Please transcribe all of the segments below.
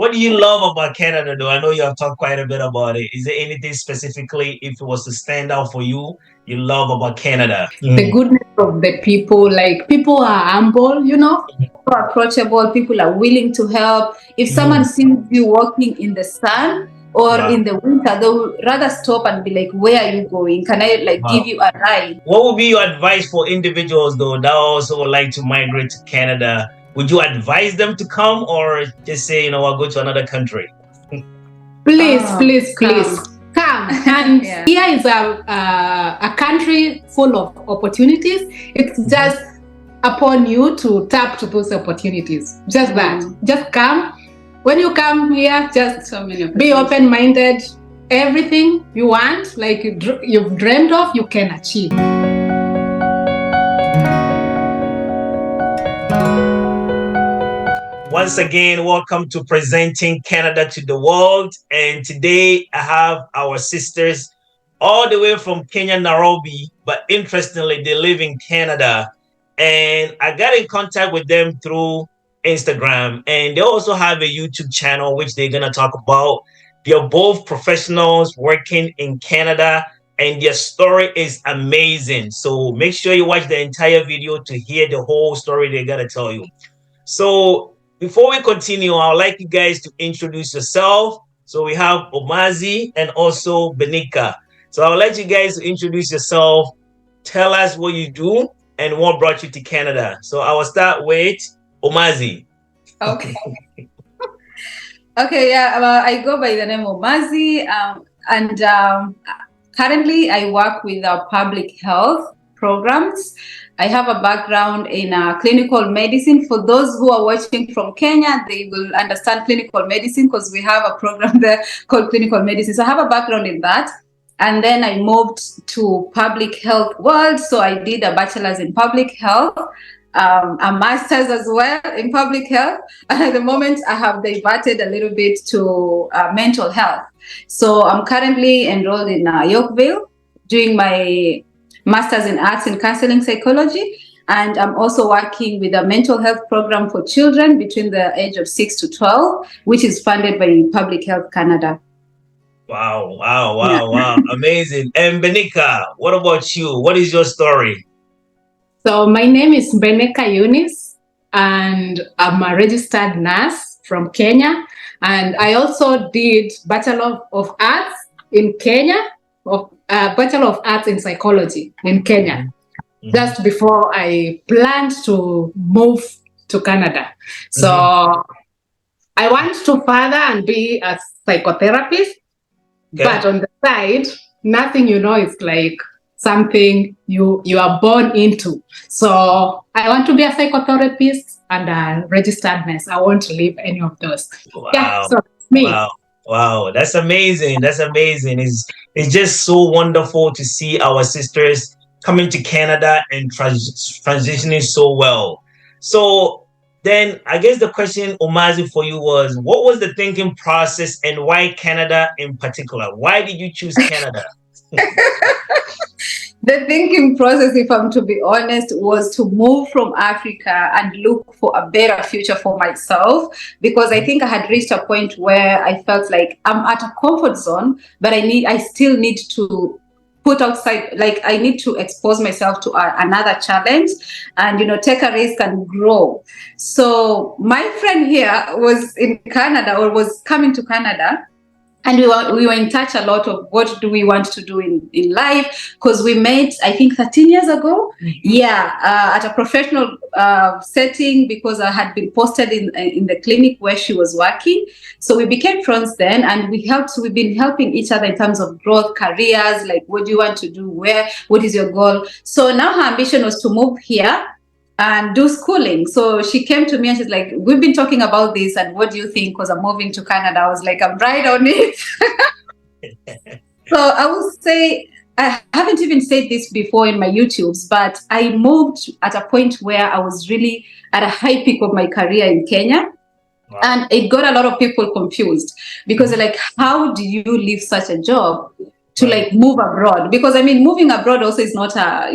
What do you love about Canada, though? I know you have talked quite a bit about it. Is there anything specifically, if it was to stand out for you, you love about Canada? The goodness of the people, like people are humble, people are approachable, people are willing to help. If someone sees you walking in the sun or Wow. in the winter, they'll rather stop and be like, where are you going? Can I give Wow. you a ride? What would be your advice for individuals, though, that also would like to migrate to Canada? Would you advise them to come or just say, I'll go to another country? Please come. And yeah. Here is a country full of opportunities. It's just upon you to tap to those opportunities. Just that. Just come. When you come here, just be open-minded. Everything you want, like you've dreamed of, you can achieve. Once again, welcome to Presenting Canada to the World. And today I have our sisters all the way from Kenya, Nairobi, but interestingly, they live in Canada. And I got in contact with them through Instagram, and they also have a YouTube channel, which they're going to talk about. They're both professionals working in Canada, and their story is amazing. So make sure you watch the entire video to hear the whole story they're going to tell you. So before we continue, I would like you guys to introduce yourself. So we have Omazi and also Benika. So I'll let you guys introduce yourself, tell us what you do and what brought you to Canada. So I will start with Omazi. Okay. Okay, yeah, I go by the name of Omazi, and currently I work with public health programs. I have a background in clinical medicine. For those who are watching from Kenya, they will understand clinical medicine because we have a program there called clinical medicine. So I have a background in that. And then I moved to public health world. So I did a bachelor's in public health, a master's as well in public health. And at the moment, I have diverted a little bit to mental health. So I'm currently enrolled in Yorkville, doing my master's in arts and counseling psychology. And I'm also working with a mental health program for children between the age of 6 to 12, which is funded by Public Health Canada. Wow. Amazing. And Benika, what about you? What is your story? So my name is Benika Eunice, and I'm a registered nurse from Kenya. And I also did Bachelor of Arts in Kenya, Bachelor of Arts in Psychology in Kenya, just before I planned to move to Canada. So I want to further and be a psychotherapist. Okay. But on the side, nothing is like something you are born into. So I want to be a psychotherapist and a registered nurse. I won't leave any of those. Wow. Yeah, so me. Wow. That's amazing. It's just so wonderful to see our sisters coming to Canada and transitioning so well. So then I guess the question, Omazi, for you was, what was the thinking process and why Canada in particular? Why did you choose Canada? The thinking process, if I'm to be honest, was to move from Africa and look for a better future for myself, because I think I had reached a point where I felt like I'm at a comfort zone, but I still need to put outside, like I need to expose myself to another challenge and, take a risk and grow. So my friend here was in Canada, or was coming to Canada. And we were in touch a lot of what do we want to do in life, because we met, I think, 13 years ago. At a professional setting, because I had been posted in the clinic where she was working. So we became friends then, and we've been helping each other in terms of growth, careers, like what do you want to do, what is your goal? So now her ambition was to move here and do schooling. So she came to me and she's like, we've been talking about this, and what do you think? Because I'm moving to Canada. I was like, I'm right on it. So I will say, I haven't even said this before in my YouTubes, but I moved at a point where I was really at a high peak of my career in Kenya. Wow. And it got a lot of people confused, because they're like, how do you leave such a job to like move abroad, because I mean moving abroad also is not a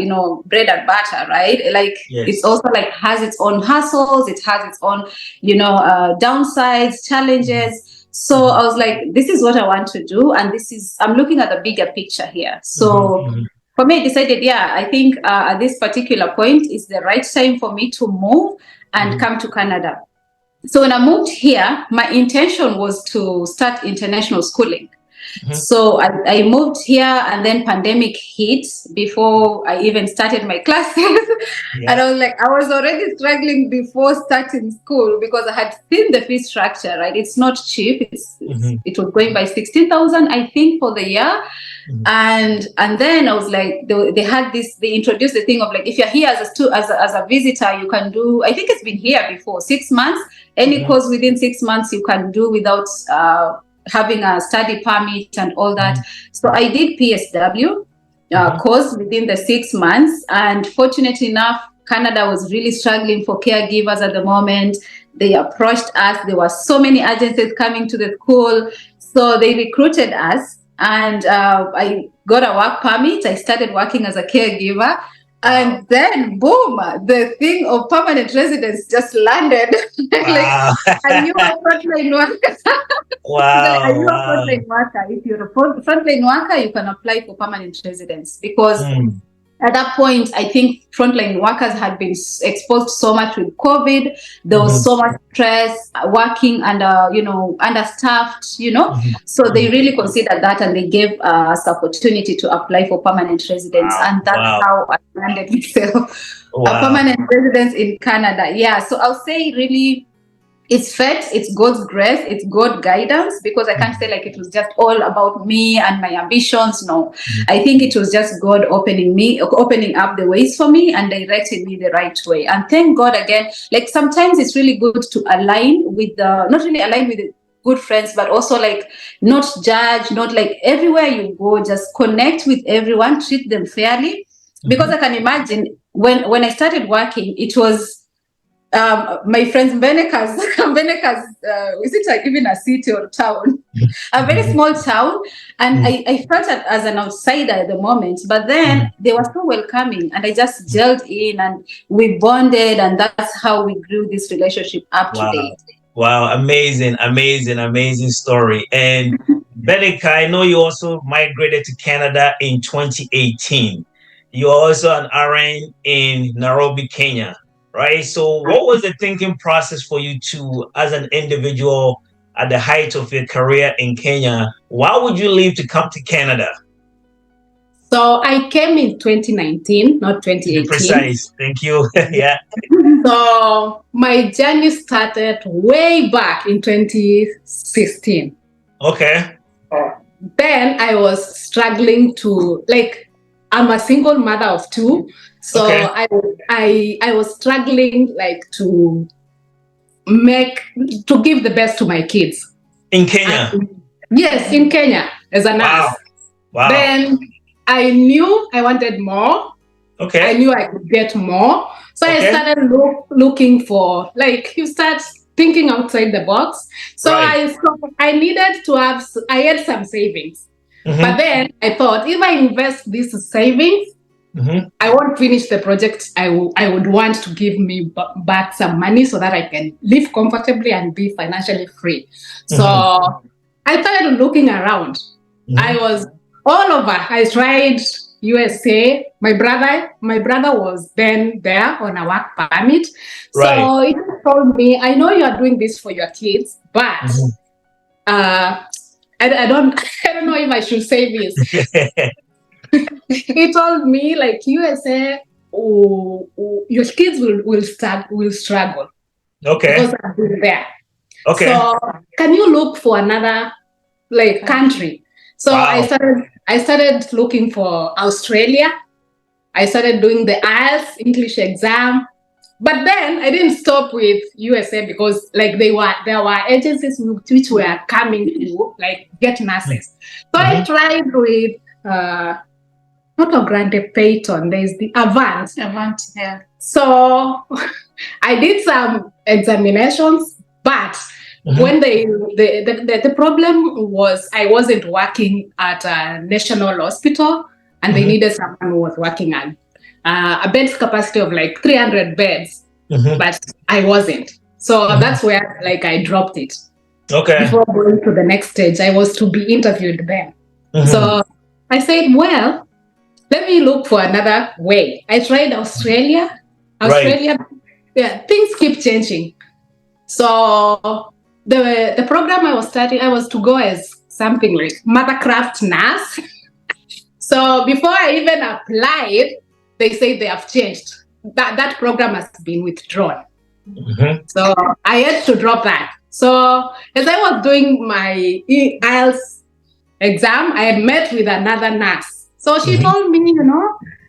bread and butter, right? Like it's also like has its own hassles, it has its own downsides, challenges. So I was like, this is what I want to do, and I'm looking at the bigger picture here. So for me, I decided, I think at this particular point is the right time for me to move and come to Canada. So when I moved here, my intention was to start international schooling. So I moved here, and then pandemic hit before I even started my classes. And I was like, I was already struggling before starting school because I had seen the fee structure, right? It's not cheap. It was going by 16,000, I think, for the year. And then I was like, they introduced the thing of like, if you're here as a visitor, you can do, I think it's been here before, 6 months, any course within 6 months you can do without having a study permit and all that. So I did PSW course within the 6 months, and fortunately enough, Canada was really struggling for caregivers at the moment. They approached us. There were so many agencies coming to the school, so they recruited us, and I got a work permit. I started working as a caregiver. And then, boom, the thing of permanent residence just landed. Like, are you a frontline worker? Wow. Are you a frontline worker? If you're a frontline worker, you can apply for permanent residence, because at that point, I think frontline workers had been exposed so much with COVID. There was so much stress, working under, understaffed, So they really considered that, and they gave us opportunity to apply for permanent residence. And that's how I landed myself a permanent residence in Canada. Yeah. So I'll say really, it's fate, it's God's grace, it's God's guidance, because I can't say like it was just all about me and my ambitions. No, I think it was just God opening up the ways for me and directing me the right way. And thank God again, like sometimes it's really good to align with not really align with good friends, but also like not judge, not like everywhere you go, just connect with everyone, treat them fairly. Because I can imagine when I started working, it was my friends Benika's is it like even a city or town, a very small town, and I felt as an outsider at the moment, but then they were so welcoming, and I just gelled in, and we bonded, and that's how we grew this relationship up to date. Wow, amazing story. And Benika, I know you also migrated to Canada in 2018. You're also an RN in Nairobi, Kenya. Right. So what was the thinking process for you to, as an individual at the height of your career in Kenya, why would you leave to come to Canada? So I came in 2019, not 2018. To be precise. Thank you. Yeah. So my journey started way back in 2016. Okay. Then I was struggling I'm a single mother of two. So I was struggling to give the best to my kids. In Kenya? Yes, in Kenya as a nurse. Wow. Then I knew I wanted more. Okay. I knew I could get more. So I started looking for, you start thinking outside the box. So I had some savings. But then I thought, if I invest these savings, I won't finish the project. I would want to give me back some money so that I can live comfortably and be financially free. So I started looking around. I was all over. I tried USA. My brother was then there on a work permit. So he told me, I know you are doing this for your kids, but I don't know if I should say this. He told me, USA, your kids will struggle. Okay. Because I've been there. Okay. So can you look for another country? So I started looking for Australia. I started doing the IELTS English exam. But then I didn't stop with USA because there were agencies which were coming to get nurses. So I tried with not a Grande Payton, there's the Avant, yeah. So I did some examinations, but when the problem was I wasn't working at a national hospital, and they needed someone who was working at a bed capacity of like 300 beds, but I wasn't. So that's where like I dropped it. Okay. Before going to the next stage, I was to be interviewed then. So I said, well, let me look for another way. I tried Australia. Right. Yeah, things keep changing. So the program I was starting, I was to go as something like mothercraft nurse. So before I even applied, they say they have changed. That program has been withdrawn. So I had to drop that. So as I was doing my IELTS exam, I had met with another nurse. So she told me,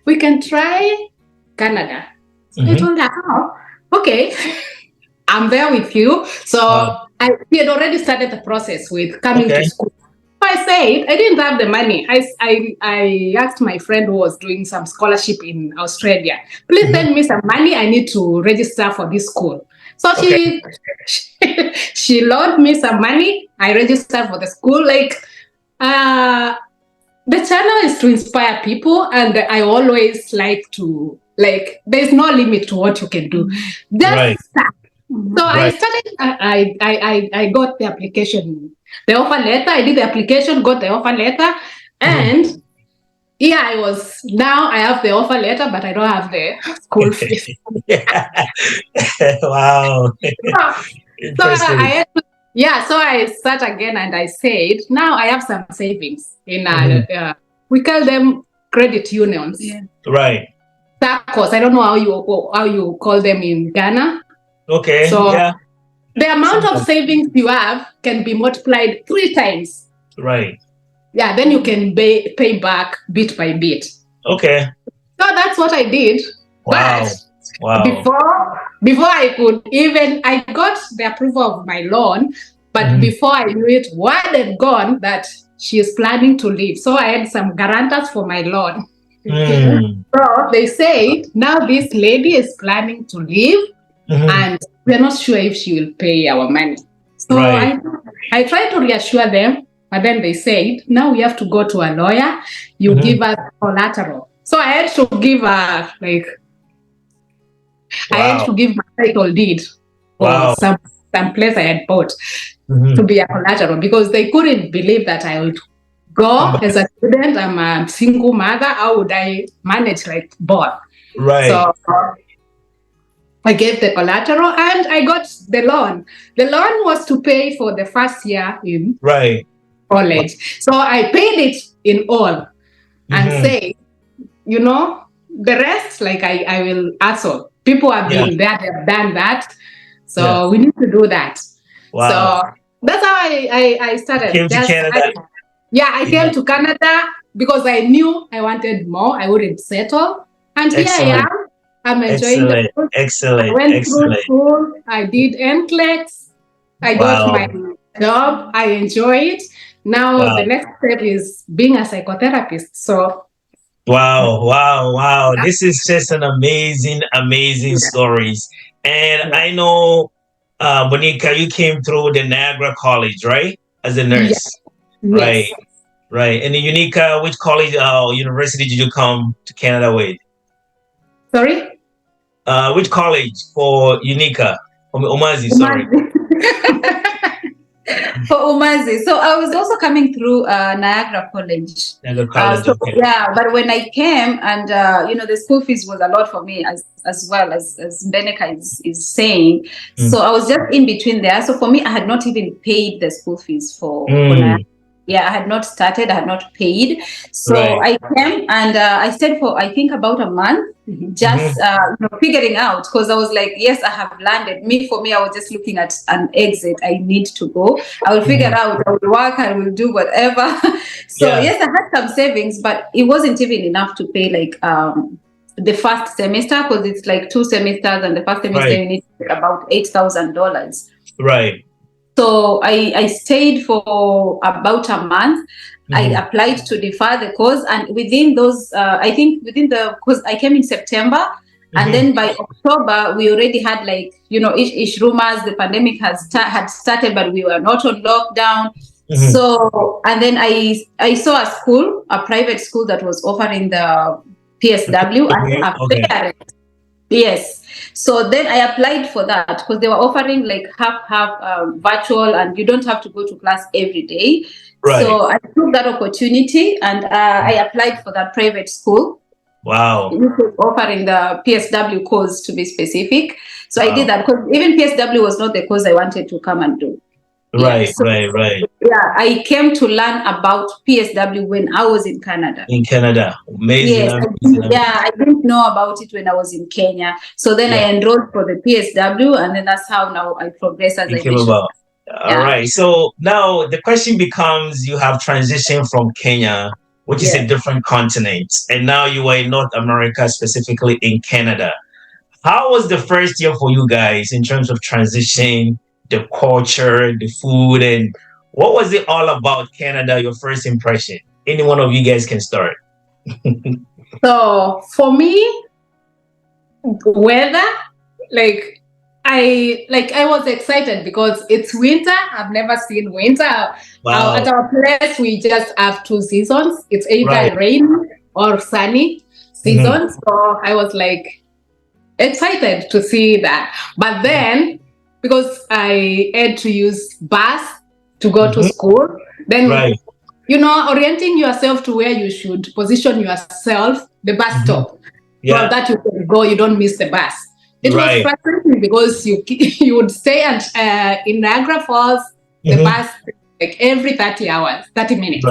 we can try Canada. So I told her, oh, okay, I'm there with you. So he had already started the process with coming to school. So I said, I didn't have the money. I asked my friend who was doing some scholarship in Australia, please send me some money. I need to register for this school. So she loaned me some money. I registered for the school. Like, the channel is to inspire people, and I always like to, like, there's no limit to what you can do. Just start. So I started, I got the application, the offer letter. I did the application, got the offer letter, and now I have the offer letter, but I don't have the school fees. Wow. So I start again, and I said, now I have some savings in, we call them credit unions. Yeah. Right. Tacos. I don't know how you call them in Ghana. Okay. So the amount of savings you have can be multiplied 3 times. Right. Yeah, then you can pay back bit by bit. Okay. So that's what I did. Wow. But before I could even, I got the approval of my loan, but before I knew it, word had gone that she is planning to leave. So I had some guarantors for my loan. So they said, now this lady is planning to leave, and we're not sure if she will pay our money. So I tried to reassure them, but then they said, now we have to go to a lawyer. You give us collateral. So I had to give I had to give my title deed for some place I had bought to be a collateral, because they couldn't believe that I would go as a student. I'm a single mother. How would I manage like both? Right. So I gave the collateral and I got the loan. The loan was to pay for the first year in college. So I paid it in all and say, the rest, like I will also. People have been there, they've done that. So we need to do that. Wow. So that's how I started. Came to Canada? I came to Canada because I knew I wanted more. I wouldn't settle. And here I am. I'm enjoying the food. Excellent. I went through school. I did NCLEX. I got my job. I enjoy it. Now the next step is being a psychotherapist. So Wow. This is just an amazing stories. And I know, Benika, you came through the Niagara College, right? As a nurse. Yes. Right. And the Unica, which college, university did you come to Canada with? Sorry? Which college for Unica? Omazi, sorry. For Omazi. So I was also coming through Niagara College. Niagara College, okay. Yeah, but when I came and, the school fees was a lot for me as well as Benika is saying. So I was just in between there. So for me, I had not even paid the school fees for Niagara. Yeah, I had not started. I had not paid. So I came and I stayed for, I think, about a month, just figuring out, because I was like, yes, I have landed. For me, I was just looking at an exit. I need to go. I will figure out, I will work, I will do whatever. So yes, I had some savings, but it wasn't even enough to pay like the first semester, because it's like 2 semesters, and the first semester you need to pay about $8,000. Right. So I stayed for about a month. I applied to defer the course, and within those, because I came in September, And then by October, we already had like, ish rumors, the pandemic had started, but we were not on lockdown. So, and then I saw a school, a private school that was offering the PSW at a parent. Yes. So then I applied for that because they were offering like half virtual, and you don't have to go to class every day. Right. So I took that opportunity and I applied for that private school. Wow. Offering the PSW course, to be specific. So I did that because even PSW was not the course I wanted to come and do. Right, right. Yeah, I came to learn about PSW when I was in Canada. In Canada, amazing. Yes, I didn't know about it when I was in Kenya. So then I enrolled for the PSW, and then that's how now I progress as I mentioned. All right. So now the question becomes: you have transitioned from Kenya, which is a different continent, and now you are in North America, specifically in Canada. How was the first year for you guys in terms of transition, the culture, the food, and what was it all about Canada, your first impression? Any one of you guys can start. So for me, weather, I was excited because it's winter. I've never seen winter. Wow. At our place, we just have 2 seasons. It's either rainy or sunny season. So I was like excited to see that. But then, because I had to use bus to go to school, then orienting yourself to where you should position yourself, the bus stop. So that you can go, you don't miss the bus. It was frustrating because you would stay in Niagara Falls, the bus like every 30 minutes.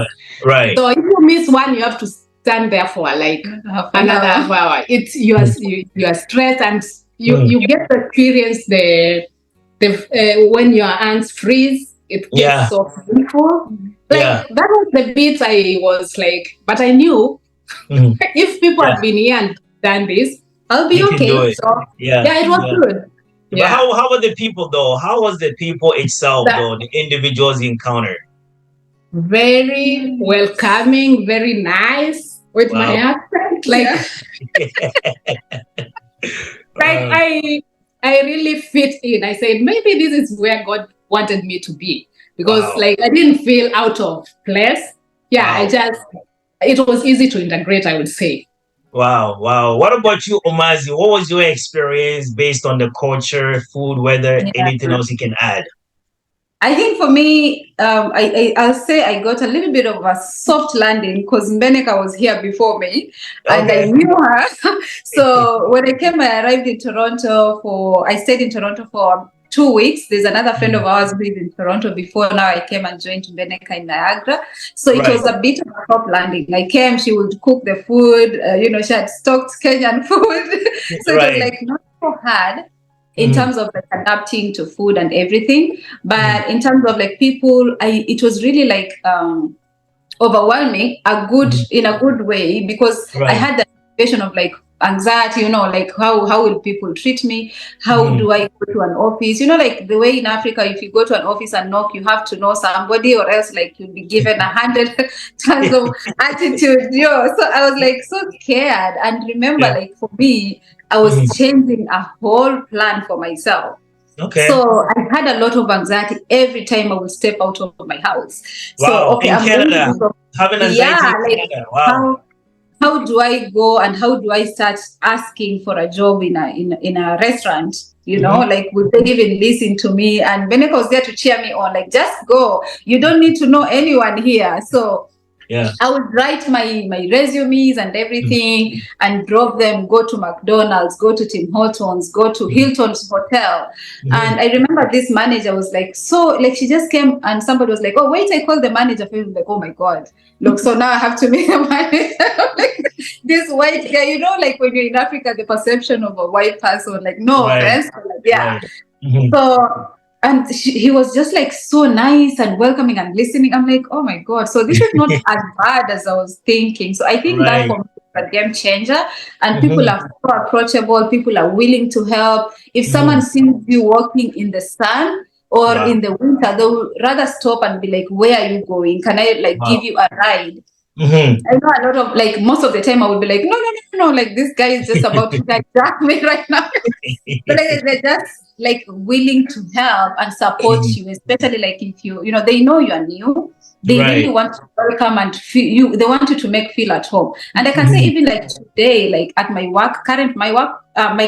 Right. So if you miss one, you have to stand there for like another half hour. It's you are stressed, and you get to experience the when your hands freeze. It gets so painful. That was the bit I was like, but I knew if people have been here and done this, I'll be okay. So it was good. But how were the people though? How was the people itself though? The individuals you encountered? Very welcoming, very nice with my accent. I really fit in. I said maybe this is where God wanted me to be because I didn't feel out of place. It was easy to integrate, I would say. Wow. What about you, Omazi? What was your experience based on the culture, food, weather, anything else you can add? I think for me, I'll say I got a little bit of a soft landing because Benika was here before me and I knew her. So when I came, I arrived in Toronto I stayed in Toronto for 2 weeks. There's another friend of ours who is in Toronto before now. I came and joined Benika in Niagara. So it was a bit of a soft landing. I came, she would cook the food, she had stocked Kenyan food. So it was like not so hard in terms of like adapting to food and everything. But in terms of like people, it was really like overwhelming, in a good way, because I had the situation of like anxiety, like how will people treat me? How do I go to an office? Like the way in Africa, if you go to an office and knock, you have to know somebody or else like you'll be given 100 tons of attitude. So I was like so scared. And remember, like for me, I was changing a whole plan for myself. Okay. So I had a lot of anxiety every time I would step out of my house. Wow. So in Canada, having anxiety in Canada. Wow. How do I go and how do I start asking for a job in a restaurant? Like would they even listen to me? And Benika was there to cheer me on, like just go. You don't need to know anyone here. So I would write my resumes and everything and drop them, go to McDonald's, go to Tim Hortons, go to Hilton's hotel. And I remember this manager was like, she just came and somebody was like, oh, wait, I called the manager. I was like, oh my God, look, so now I have to meet a manager. Like this white guy, like when you're in Africa, the perception of a white person, like no offense. So, and he was just like so nice and welcoming and listening. I'm like, oh my God. So this is not as bad as I was thinking. So I think that for me is a game changer. And people are so approachable. People are willing to help. If someone sees you walking in the sun or in the winter, they will rather stop and be like, where are you going? Can I give you a ride? Mm-hmm. I know a lot of, like, most of the time I would be like, no, like, this guy is just about to attack me right now. But like, they're just like willing to help and support you, especially like if they know you are new. They really Right. want to welcome and feel you. They want you to make feel at home. And I can say even like today, like at my my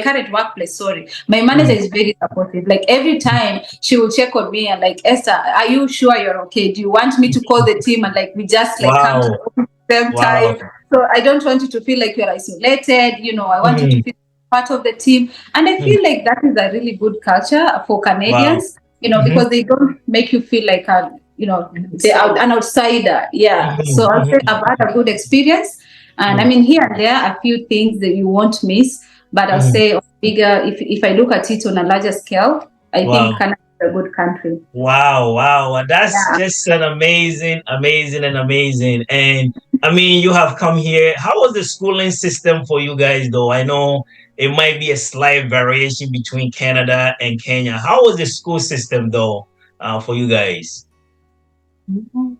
current workplace. Sorry, my manager is very supportive. Like every time she will check on me and like, Esther, are you sure you're okay? Do you want me to call the team and like we just like come to Wow. the office same Wow. time? So I don't want you to feel like you're isolated. I want you to feel part of the team. And I feel like that is a really good culture for Wow. Canadians, because they don't make you feel like an outsider. Yeah. So I'll say I've had a good experience. And I mean, here and there are a few things that you won't miss, but I'll say on bigger, if I look at it on a larger scale, I Wow. think Canada is a good country. Wow. That's Yeah. just an amazing. And I mean, you have come here. How was the schooling system for you guys, though? I know it might be a slight variation between Canada and Kenya. How was the school system, though, for you guys?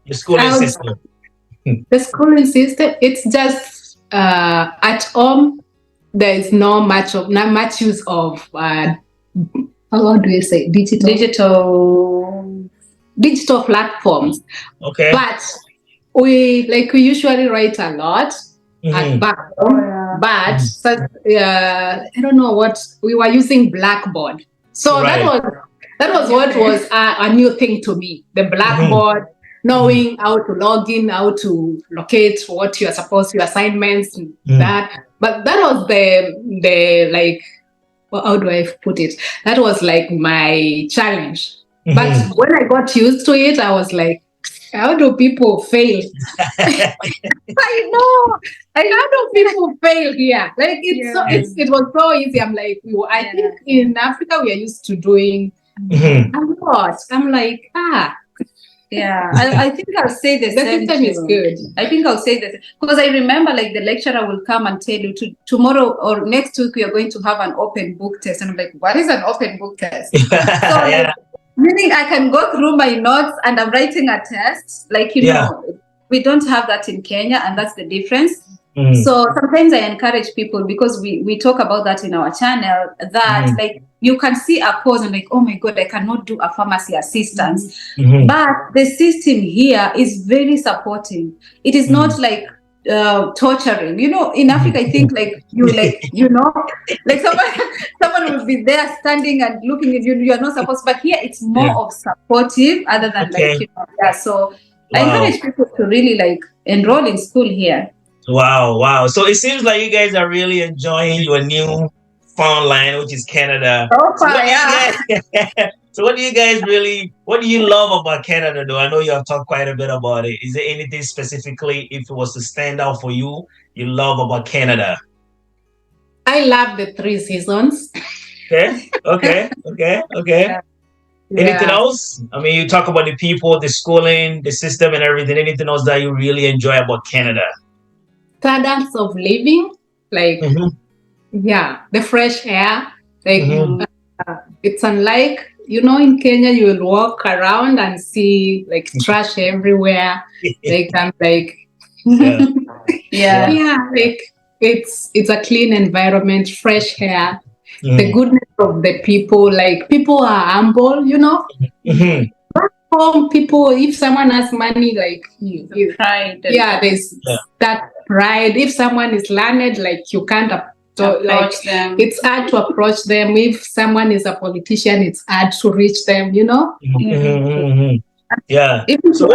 The schooling I would system. The schooling system, it's just at home. There is not much use of how do you say digital platforms. Okay. But we usually write a lot at back home. But I don't know what we were using Blackboard. So Right. that was what was a new thing to me. The Blackboard. Knowing how to log in, how to locate what you are supposed to, your assignments, that. But that was the like, well, how do I put it? That was like my challenge. But when I got used to it, I was like, how do people fail? I know. How do people fail here? Like it was so easy. I'm like, I think in Africa we are used to doing a lot. I'm like, yeah, I think I'll say the same. System is good. I think I'll say that because I remember like the lecturer will come and tell you tomorrow or next week we are going to have an open book test, and I'm like, what is an open book test? So meaning I can go through my notes and I'm writing a test. Like we don't have that in Kenya, and that's the difference. So sometimes I encourage people, because we talk about that in our channel, that like you can see a course and like, oh my God, I cannot do a pharmacy assistance. But the system here is very supportive. It is not like torturing. In Africa, I think like like someone will be there standing and looking at you. You are not supposed, but here it's more of supportive other than So I encourage people to really like enroll in school here. Wow. So it seems like you guys are really enjoying your new found land, which is Canada. So what do you love about Canada, though? I know you have talked quite a bit about it. Is there anything specifically, if it was to stand out for you love about Canada? I love the 3 seasons. Okay. Anything else? I mean, you talk about the people, the schooling, the system and everything. Anything else that you really enjoy about Canada? Standards of living, like the fresh air, like it's unlike in Kenya you will walk around and see like trash everywhere. Like I'm like like it's a clean environment, fresh air, the goodness of the people. Like people are humble, home people, if someone has money, like pride. There's that pride. If someone is learned, like you can't approach them. It's hard to approach them. If someone is a politician, it's hard to reach them. Yeah. So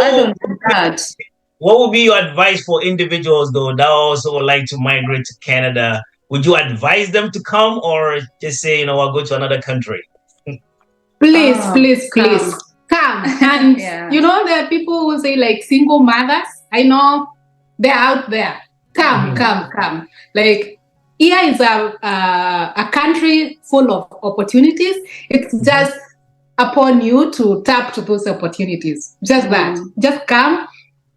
what would be your advice for individuals, though, that also would like to migrate to Canada? Would you advise them to come, or just say, I'll go to another country? Please come. And there are people who say like single mothers. I know they're out there. Come. Like here is a country full of opportunities. It's just upon you to tap to those opportunities. Just that. Just come.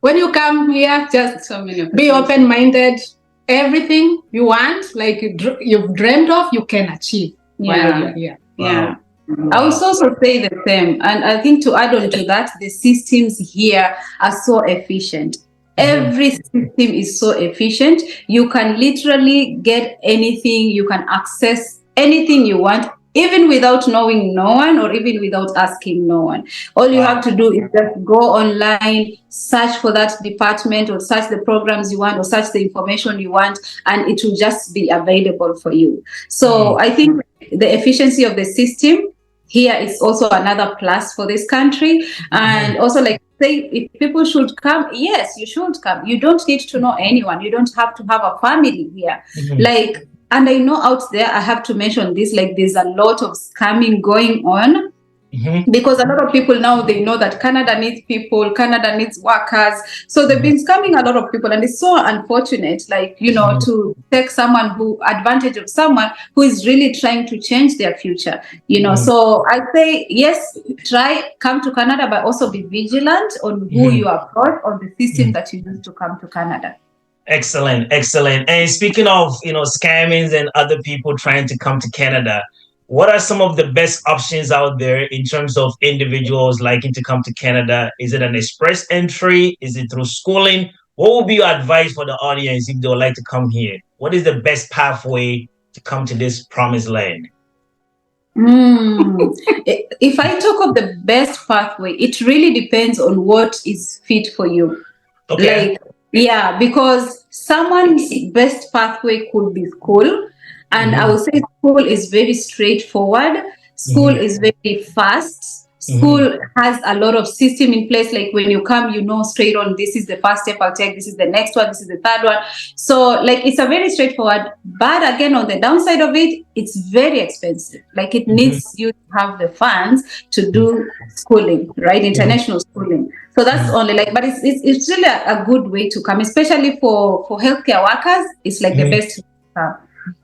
When you come here, just be open-minded. Everything you want, like you've dreamed of, you can achieve. I would also say the same. And I think to add on to that, the systems here are so efficient. Every system is so efficient. You can literally get anything, you can access anything you want, even without knowing no one or even without asking no one. All you have to do is just go online, search for that department or search the programs you want or search the information you want, and it will just be available for you. So I think the efficiency of the system here is also another plus for this country. And also, like, say, if people should come, yes, you should come. You don't need to know anyone. You don't have to have a family here. Like, and I know out there, I have to mention this, like, there's a lot of scamming going on. Because a lot of people now, they know that Canada needs people, Canada needs workers. So they've been scamming a lot of people, and it's so unfortunate, like, you know, to take advantage of someone who is really trying to change their future, you know. So I say, yes, come to Canada, but also be vigilant on who you approach, on the system that you use to come to Canada. Excellent. And speaking of, scammings and other people trying to come to Canada, what are some of the best options out there in terms of individuals liking to come to Canada? Is it an express entry? Is it through schooling? What would be your advice for the audience if they would like to come here? What is the best pathway to come to this promised land? If I talk of the best pathway, it really depends on what is fit for you. Okay. Like, yeah, because someone's best pathway could be school. And I would say school is very straightforward. School is very fast. School has a lot of system in place. Like, when you come, you know straight on, this is the first step I'll take, this is the next one, this is the third one. So, like, it's a very straightforward. But again, on the downside of it, it's very expensive. Like, it needs you to have the funds to do schooling, right? International schooling. So that's only, like, but it's really a good way to come, especially for healthcare workers. It's like the best way to come.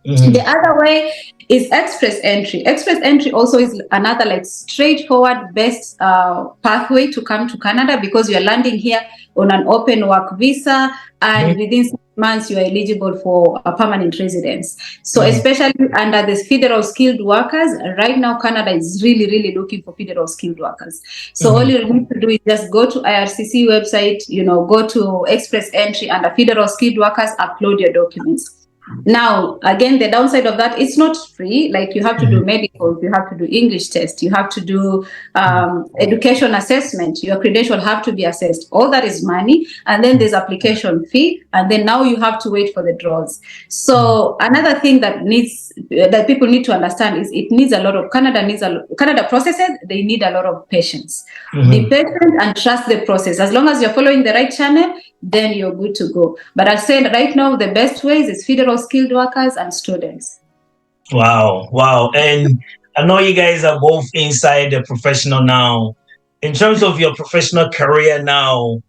The other way is express entry. Express entry also is another, like, straightforward best pathway to come to Canada, because you are landing here on an open work visa, and within 6 months you are eligible for a permanent residence. So especially under the federal skilled workers, right now Canada is really, really looking for federal skilled workers. So all you need to do is just go to IRCC website, go to express entry under federal skilled workers, upload your documents. Now, again, the downside of that, it's not free. Like, you have to do medicals, you have to do English test, you have to do education assessment, your credentials have to be assessed. All that is money. And then there's application fee. And then now you have to wait for the draws. So another thing that people need to understand is Canada processes, they need a lot of patience. Be patient and trust the process. As long as you're following the right channel, then you're good to go. But I said right now, the best ways is federal skilled workers and students. Wow. And I know you guys are both inside the professional now. In terms of your professional career now,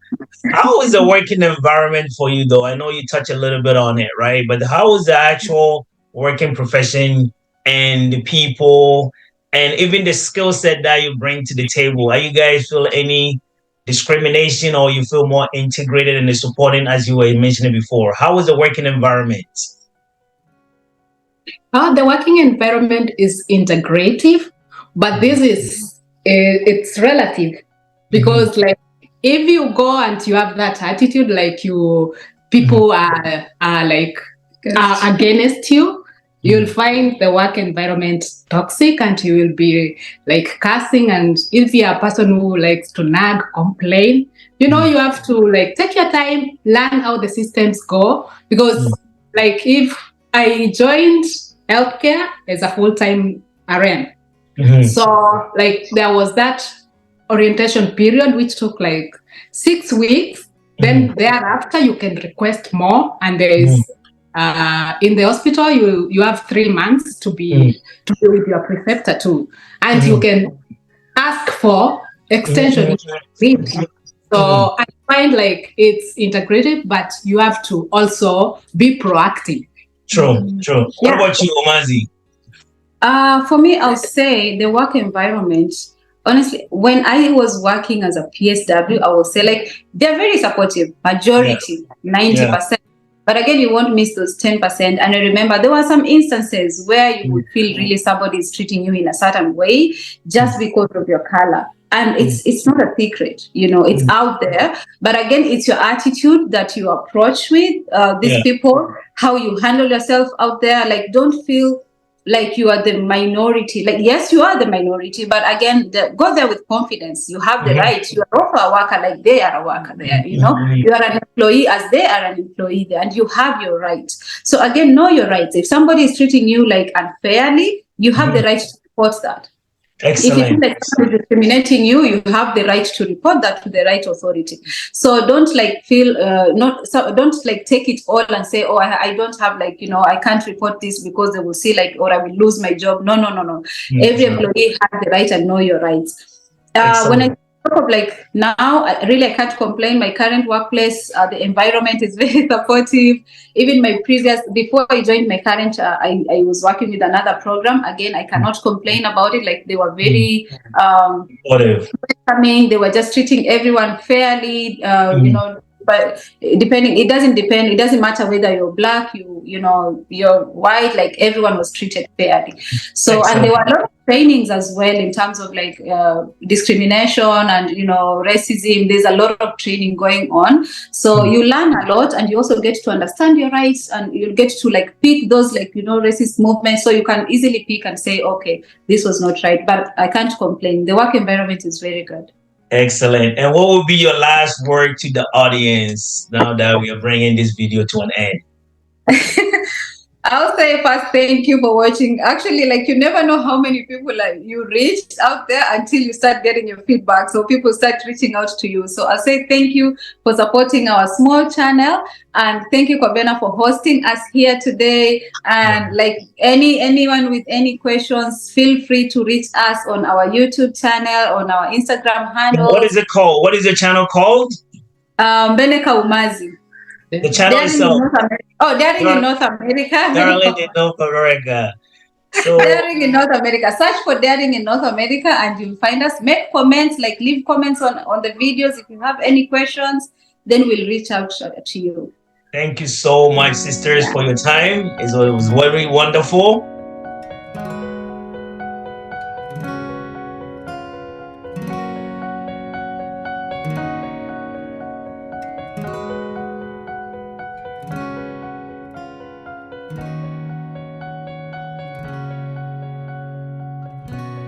how is the working environment for you, though? I know you touch a little bit on it, right? But how is the actual working profession and the people and even the skill set that you bring to the table? Are you guys feel any discrimination, or you feel more integrated and supporting, as you were mentioning before? How is the working environment? The working environment is integrative, but this is it's relative, because like, if you go and you have that attitude, like, people are like against you, you'll find the work environment toxic, and you will be like cursing. And if you're a person who likes to nag, complain, you have to, like, take your time, learn how the systems go. Because like, if I joined healthcare as a full-time RN, so like, there was that orientation period which took like 6 weeks. Then thereafter you can request more, and there is in the hospital you have 3 months to be with your preceptor too, and you can ask for extension. So I find like it's integrated, but you have to also be proactive. True. What about you, Omazi? For me, I'll say the work environment, honestly, when I was working as a PSW, I will say, like, they're very supportive, majority, 90%. But again, you won't miss those 10%. And I remember there were some instances where you would feel really somebody is treating you in a certain way just because of your color. And it's not a secret, it's out there. But again, it's your attitude that you approach with these people, how you handle yourself out there. Like, don't feel like you are the minority. Like, yes, you are the minority, but again, go there with confidence. You have the right. You are also a worker, like they are a worker there. You are an employee as they are an employee there, and you have your rights. So again, know your rights. If somebody is treating you like unfairly, you have the right to report that. Excellent. If you feel like someone is discriminating you, you have the right to report that to the right authority. So don't like feel don't like take it all and say, oh, I don't have like, I can't report this because they will see like, or I will lose my job. No. Every employee has the right and know your rights. When I talk of like now, I can't complain. My current workplace, the environment is very supportive. Even before I joined my current, I was working with another program. Again, I cannot complain about it. Like, they were very welcoming. They were just treating everyone fairly, but it doesn't matter whether you're black, you're white, like everyone was treated fairly. So, excellent. And there were a lot of trainings as well in terms of like discrimination and racism. There's a lot of training going on, so you learn a lot, and you also get to understand your rights, and you'll get to like pick those like racist movements, so you can easily pick and say, okay, this was not right. But I can't complain. The work environment is very good. Excellent. And what will be your last word to the audience now that we are bringing this video to an end? I'll say first, thank you for watching. Actually, like, you never know how many people you reached out there until you start getting your feedback. So people start reaching out to you. So I'll say thank you for supporting our small channel. And thank you, Kwabena, for hosting us here today. And like anyone with any questions, feel free to reach us on our YouTube channel, on our Instagram handle. What is it called? What is your channel called? Benika Omazi. The channel itself. Daring in North America. Daring in North America. So, Daring in North America. Search for Daring in North America and you'll find us. Make comments, like leave comments on the videos. If you have any questions, then we'll reach out to you. Thank you so much, sisters, for your time. It was very wonderful.